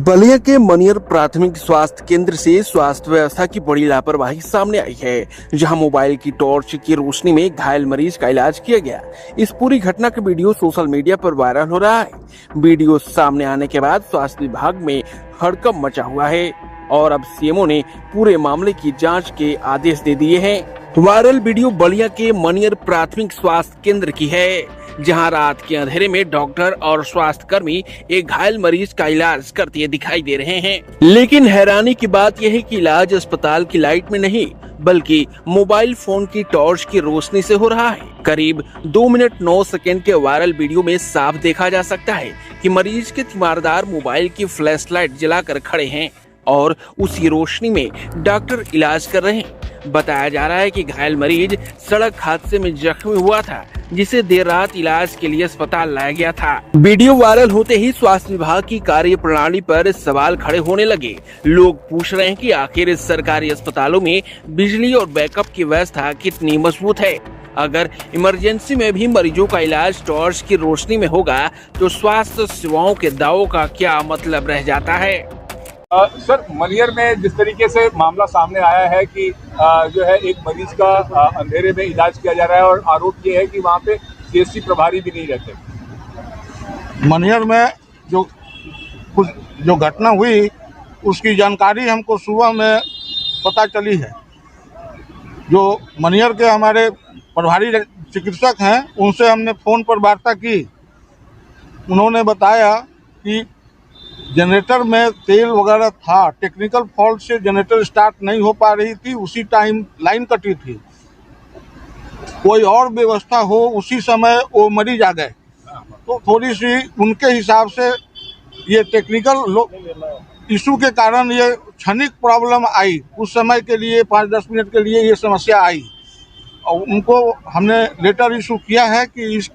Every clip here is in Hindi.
बलिया के मनियर प्राथमिक स्वास्थ्य केंद्र से स्वास्थ्य व्यवस्था की बड़ी लापरवाही सामने आई है, जहां मोबाइल की टॉर्च की रोशनी में घायल मरीज का इलाज किया गया। इस पूरी घटना का वीडियो सोशल मीडिया पर वायरल हो रहा है। वीडियो सामने आने के बाद स्वास्थ्य विभाग में हड़कंप मचा हुआ है और अब सीएमओ ने पूरे मामले की जाँच के आदेश दे दिए हैं। वायरल वीडियो बलिया के मनियर प्राथमिक स्वास्थ्य केंद्र की है, जहां रात के अंधेरे में डॉक्टर और स्वास्थ्य कर्मी एक घायल मरीज का इलाज करते दिखाई दे रहे हैं। लेकिन हैरानी की बात यह है कि इलाज अस्पताल की लाइट में नहीं बल्कि मोबाइल फोन की टॉर्च की रोशनी से हो रहा है। करीब 2 मिनट 9 सेकंड के वायरल वीडियो में साफ देखा जा सकता है कि मरीज के तीमारदार मोबाइल की फ्लैशलाइट जलाकर खड़े हैं और उसी रोशनी में डॉक्टर इलाज कर रहे हैं। बताया जा रहा है कि घायल मरीज सड़क हादसे में जख्मी हुआ था, जिसे देर रात इलाज के लिए अस्पताल लाया गया था। वीडियो वायरल होते ही स्वास्थ्य विभाग की कार्य प्रणाली पर सवाल खड़े होने लगे। लोग पूछ रहे हैं कि आखिर इस सरकारी अस्पतालों में बिजली और बैकअप की व्यवस्था कितनी मजबूत है। अगर इमरजेंसी में भी मरीजों का इलाज टॉर्च की रोशनी में होगा तो स्वास्थ्य सेवाओं के दावों का क्या मतलब रह जाता है। सर, मनियर में जिस तरीके से मामला सामने आया है कि जो है एक मरीज का अंधेरे में इलाज किया जा रहा है और आरोप ये है कि वहाँ पे सीएससी प्रभारी भी नहीं रहते। मनियर में जो घटना हुई उसकी जानकारी हमको सुबह में पता चली है। जो मनियर के हमारे प्रभारी चिकित्सक हैं उनसे हमने फ़ोन पर वार्ता की। उन्होंने बताया कि जनरेटर में तेल वगैरह था, टेक्निकल फॉल्ट से जनरेटर स्टार्ट नहीं हो पा रही थी, उसी टाइम लाइन कटी थी। कोई और व्यवस्था हो उसी समय वो मरीज आ गए, तो थोड़ी सी उनके हिसाब से ये टेक्निकल इशू के कारण ये क्षणिक प्रॉब्लम आई। उस समय के लिए 5-10 मिनट के लिए ये समस्या आई और उनको हमने लेटर इशू किया है कि इस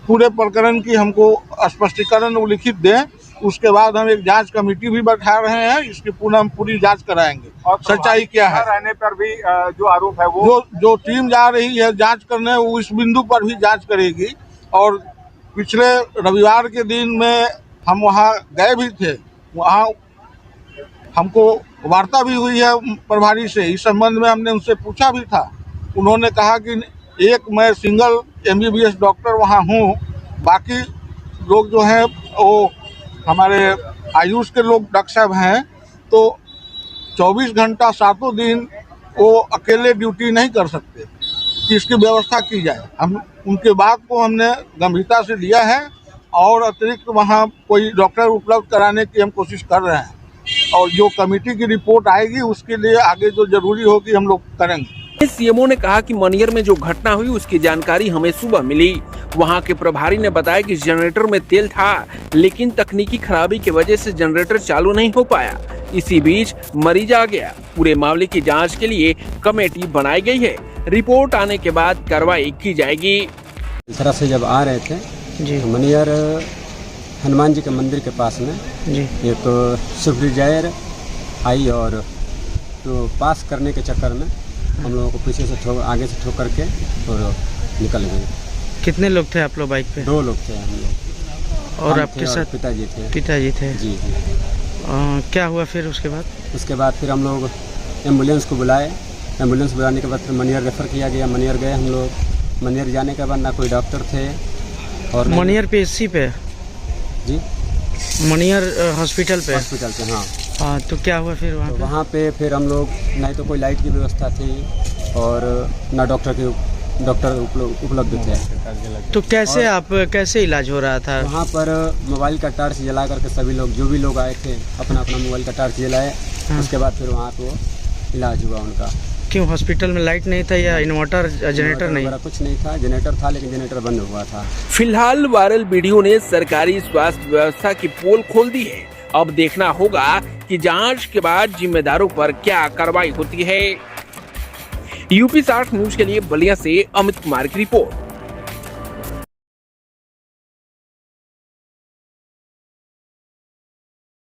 पूरे प्रकरण की हमको स्पष्टीकरण लिखित दें। उसके बाद हम एक जांच कमेटी भी बैठा रहे हैं, इसकी हम पूरी जांच कराएंगे और सच्चाई क्या है। रहने पर भी जो आरोप है वो जो टीम जा रही है जांच करने, वो इस बिंदु पर भी जांच करेगी। और पिछले रविवार के दिन में हम वहां गए भी थे, वहां हमको वार्ता भी हुई है प्रभारी से। इस संबंध में हमने उनसे पूछा भी था। उन्होंने कहा कि एक मैं सिंगल MBBS डॉक्टर वहाँ हूँ, बाकी लोग जो हैं वो हमारे आयुष के लोग डॉक्टर साहब हैं, तो 24 घंटा 7 दिन वो अकेले ड्यूटी नहीं कर सकते, कि इसकी व्यवस्था की जाए। हम उनके बात को हमने गंभीरता से लिया है और अतिरिक्त वहाँ कोई डॉक्टर उपलब्ध कराने की हम कोशिश कर रहे हैं और जो कमेटी की रिपोर्ट आएगी उसके लिए आगे जो जरूरी होगी हम लोग करेंगे। सीएमओ ने कहा कि मनियर में जो घटना हुई उसकी जानकारी हमें सुबह मिली। वहां के प्रभारी ने बताया कि जनरेटर में तेल था, लेकिन तकनीकी खराबी की वजह से जनरेटर चालू नहीं हो पाया। इसी बीच मरीज आ गया। पूरे मामले की जांच के लिए कमेटी बनाई गई है। रिपोर्ट आने के बाद कार्रवाई की जाएगी। इस तरह से जब आ रहे थे जी, तो मनियर हनुमान जी के मंदिर के पास में जी एक स्विफ्ट डिजायर आई और तो पास करने के चक्कर में हम लोगों को पीछे से आगे से ठोकर के और निकल गए। कितने लोग थे आप लोग बाइक पे? 2 लोग थे हम लोग। और आपके साथ पिताजी थे। पिताजी थे जी। क्या हुआ फिर उसके बाद? उसके बाद फिर हम लोग एम्बुलेंस को बुलाए। एम्बुलेंस बुलाने के बाद फिर मनियर रेफ़र किया गया। मनियर गए हम लोग। मनियर जाने के बाद ना कोई डॉक्टर थे और मनियर PSC पे जी, मनियर हॉस्पिटल पे हाँ। हाँ, तो क्या हुआ फिर वहाँ तो पे? वहाँ पे फिर हम लोग नहीं तो कोई लाइट की व्यवस्था थी और ना डॉक्टर उपलब्ध थे। तो कैसे इलाज हो रहा था? वहाँ पर मोबाइल का टॉर्च जला करके सभी लोग जो भी लोग आए थे अपना मोबाइल का टॉर्च जलाए। हाँ। उसके बाद फिर वहाँ पे इलाज हुआ उनका। क्यों हॉस्पिटल में लाइट नहीं था या इन्वर्टर जनरेटर नहीं? कुछ नहीं था, जनरेटर था लेकिन जनरेटर बंद हुआ था। फिलहाल वायरल वीडियो ने सरकारी स्वास्थ्य व्यवस्था की पोल खोल दी है। अब देखना होगा कि जांच के बाद जिम्मेदारों पर क्या कार्रवाई होती है। UP 60 न्यूज के लिए बलिया से अमित कुमार की रिपोर्ट।